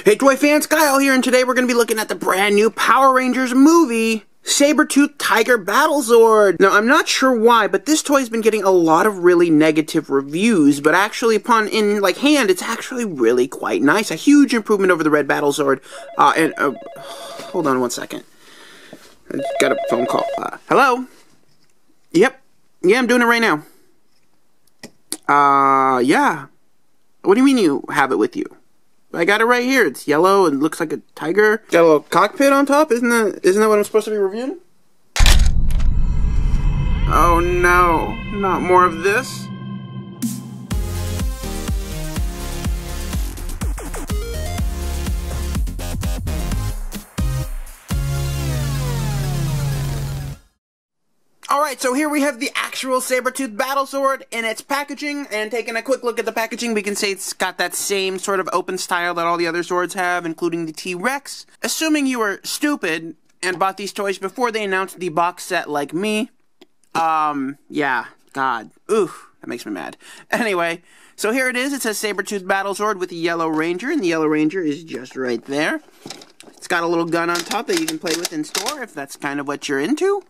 Hey Toy fans, Kyle here, and today we're going to be looking at the brand new Power Rangers movie, Sabertooth Tiger Battle Zord. Now, I'm not sure why, but this toy has been getting a lot of really negative reviews, but actually upon hand, it's actually really quite nice. A huge improvement over the red Battle Zord. Hold on one second. I just got a phone call. Hello? Yep. Yeah, I'm doing it right now. Yeah. What do you mean you have it with you? I got it right here. It's yellow and looks like a tiger. Got a little cockpit on top. Isn't that what I'm supposed to be reviewing? Oh no, not more of this. Alright, so here we have the actual Sabertooth Battle Zord in its packaging, and taking a quick look at the packaging, we can say it's got that same sort of open style that all the other Zords have, including the T-Rex. Assuming you were stupid and bought these toys before they announced the box set like me, yeah, God, oof, that makes me mad. Anyway, so here it is. It says Sabertooth Battle Zord with the Yellow Ranger, and the Yellow Ranger is just right there. It's got a little gun on top that you can play with in store if that's kind of what you're into.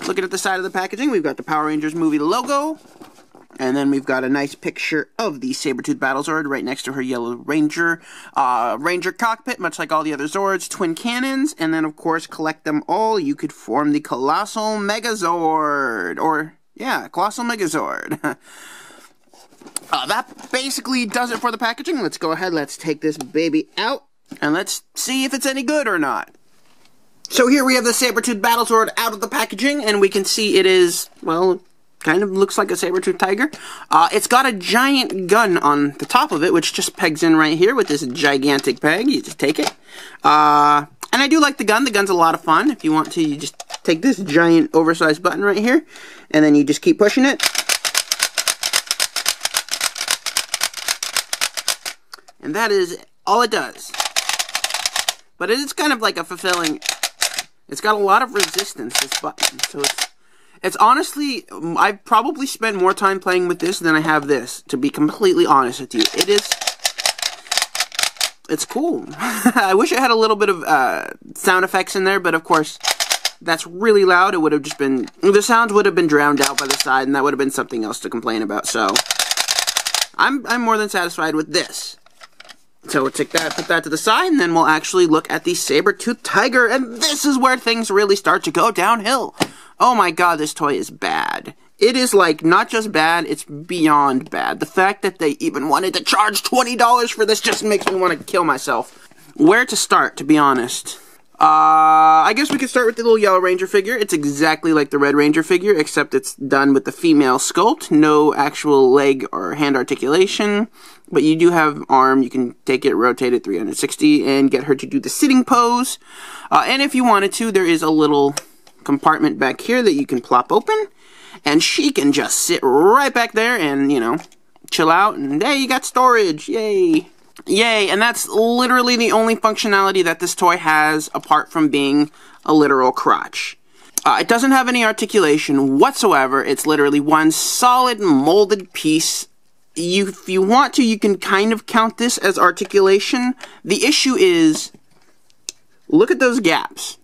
Looking at the side of the packaging, we've got the Power Rangers movie logo, and then we've got a nice picture of the Sabertooth Battle Zord right next to her Yellow Ranger. Ranger cockpit, much like all the other Zords, twin cannons, and then, of course, collect them all, you could form the Colossal Megazord, or, yeah, Colossal Megazord. That basically does it for the packaging. Let's go ahead, let's take this baby out, and let's see if it's any good or not. So here we have the Sabertooth Battle Zord out of the packaging, and we can see it is, well, kind of looks like a Sabertooth Tiger. It's got a giant gun on the top of it, which just pegs in right here with this gigantic peg. You just take it. And I do like the gun. The gun's a lot of fun. If you want to, you just take this giant oversized button right here, and then you just keep pushing it. And that is all it does. But it is kind of like a fulfilling... It's got a lot of resistance, this button, so it's honestly, I've probably spent more time playing with this than I have this, to be completely honest with you. It's cool. I wish it had a little bit of sound effects in there, but of course, that's really loud. It would have just been, the sounds would have been drowned out by the side, and that would have been something else to complain about, so I'm more than satisfied with this. So we'll take that, put that to the side, and then we'll actually look at the Sabertooth Tiger, and this is where things really start to go downhill. Oh my god, this toy is bad. It is, like, not just bad, it's beyond bad. The fact that they even wanted to charge $20 for this just makes me want to kill myself. Where to start, to be honest? I guess we could start with the little Yellow Ranger figure. It's exactly like the Red Ranger figure, except it's done with the female sculpt. No actual leg or hand articulation. But you do have arm. You can take it, rotate it 360, and get her to do the sitting pose. And if you wanted to, there is a little compartment back here that you can plop open. And she can just sit right back there and, you know, chill out. And, hey, you got storage. Yay. Yay, and that's literally the only functionality that this toy has apart from being a literal crotch. It doesn't have any articulation whatsoever. It's literally one solid molded piece. If you want to, you can kind of count this as articulation. The issue is, look at those gaps.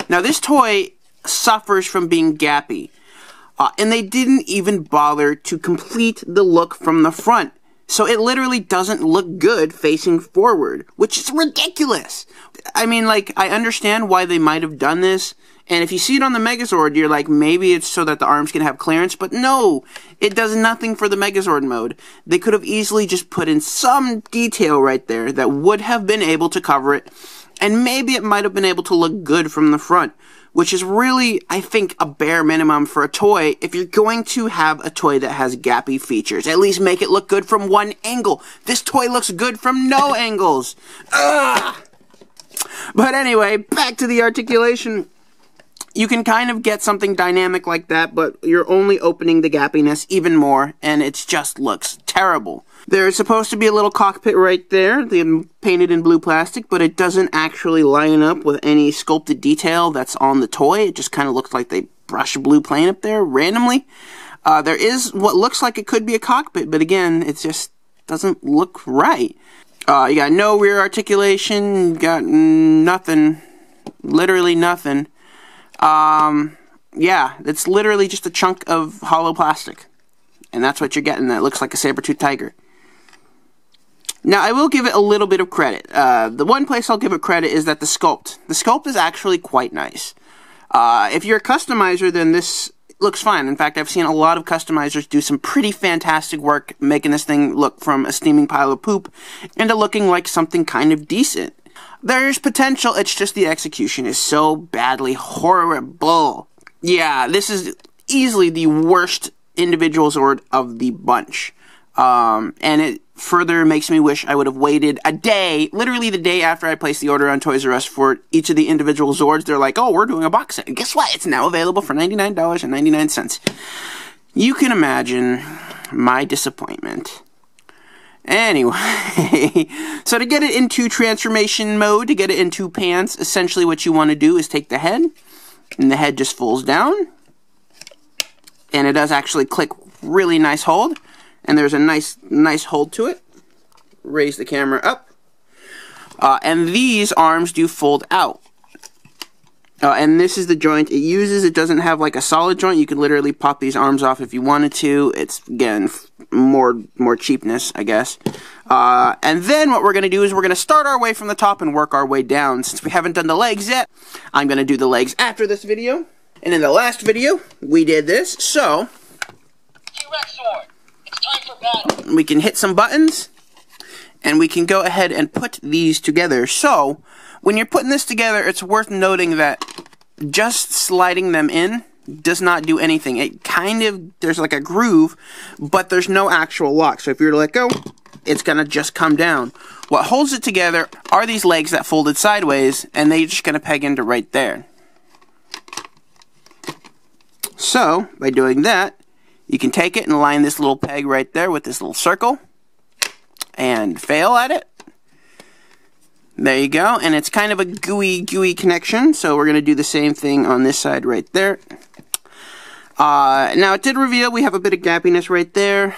Now, this toy suffers from being gappy. And they didn't even bother to complete the look from the front. So it literally doesn't look good facing forward, which is ridiculous. I mean, like, I understand why they might have done this, and if you see it on the Megazord, you're like, maybe it's so that the arms can have clearance, but no, it does nothing for the Megazord mode. They could have easily just put in some detail right there that would have been able to cover it, and maybe it might have been able to look good from the front, which is really, I think, a bare minimum for a toy. If you're going to have a toy that has gappy features, at least make it look good from one angle. This toy looks good from no angles. Ugh! But anyway, back to the articulation. You can kind of get something dynamic like that, but you're only opening the gappiness even more, and it just looks terrible. There's supposed to be a little cockpit right there, painted in blue plastic, but it doesn't actually line up with any sculpted detail that's on the toy. It just kind of looks like they brushed blue paint up there randomly. There is what looks like it could be a cockpit, but again, it just doesn't look right. You got no rear articulation, you got nothing, literally nothing. Yeah, it's literally just a chunk of hollow plastic. And that's what you're getting. That looks like a Sabertooth Tiger. Now, I will give it a little bit of credit. The one place I'll give it credit is that the sculpt. The sculpt is actually quite nice. If you're a customizer, then this looks fine. In fact, I've seen a lot of customizers do some pretty fantastic work making this thing look from a steaming pile of poop into looking like something kind of decent. There's potential, it's just the execution is so badly horrible. Yeah, this is easily the worst individual Zord of the bunch. And it further makes me wish I would have waited a day, literally the day after I placed the order on Toys R Us for each of the individual Zords. They're like, oh, we're doing a box set. And guess what? It's now available for $99.99. You can imagine my disappointment. Anyway, so to get it into transformation mode, to get it into pants, essentially what you want to do is take the head, and the head just folds down, and it does actually click really nice hold, and there's a nice hold to it. Raise the camera up, and these arms do fold out. And this is the joint it uses. It doesn't have like a solid joint. You could literally pop these arms off if you wanted to. It's, again, more cheapness, I guess. And then what we're going to do is we're going to start our way from the top and work our way down. Since we haven't done the legs yet, I'm going to do the legs after this video. And in the last video, we did this. So, T-Rex Zord, it's time for battle. We can hit some buttons, and we can go ahead and put these together. So, when you're putting this together, it's worth noting that just sliding them in does not do anything. It kind of, there's like a groove, but there's no actual lock. So if you were to let go, it's going to just come down. What holds it together are these legs that folded sideways, and they're just going to peg into right there. So, by doing that, you can take it and line this little peg right there with this little circle, and fail at it. There you go, and it's kind of a gooey connection, so we're going to do the same thing on this side right there. Now, it did reveal we have a bit of gappiness right there.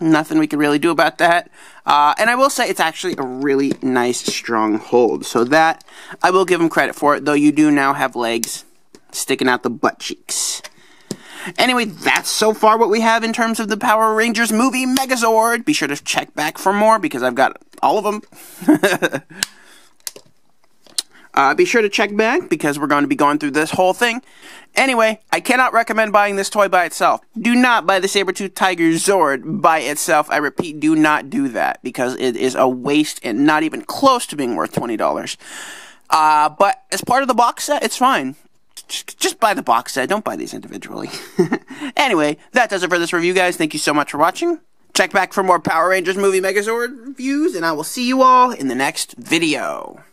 Nothing we can really do about that. And I will say it's actually a really nice, strong hold. So that, I will give them credit for it, though you do now have legs sticking out the butt cheeks. Anyway, that's so far what we have in terms of the Power Rangers movie Megazord. Be sure to check back for more, because I've got all of them. Be sure to check back, because we're going to be going through this whole thing. Anyway, I cannot recommend buying this toy by itself. Do not buy the Sabertooth Tiger Zord by itself. I repeat, do not do that, because it is a waste and not even close to being worth $20. But as part of the box set, it's fine. Just buy the box set. Don't buy these individually. Anyway, that does it for this review, guys. Thank you so much for watching. Check back for more Power Rangers movie Megazord reviews, and I will see you all in the next video.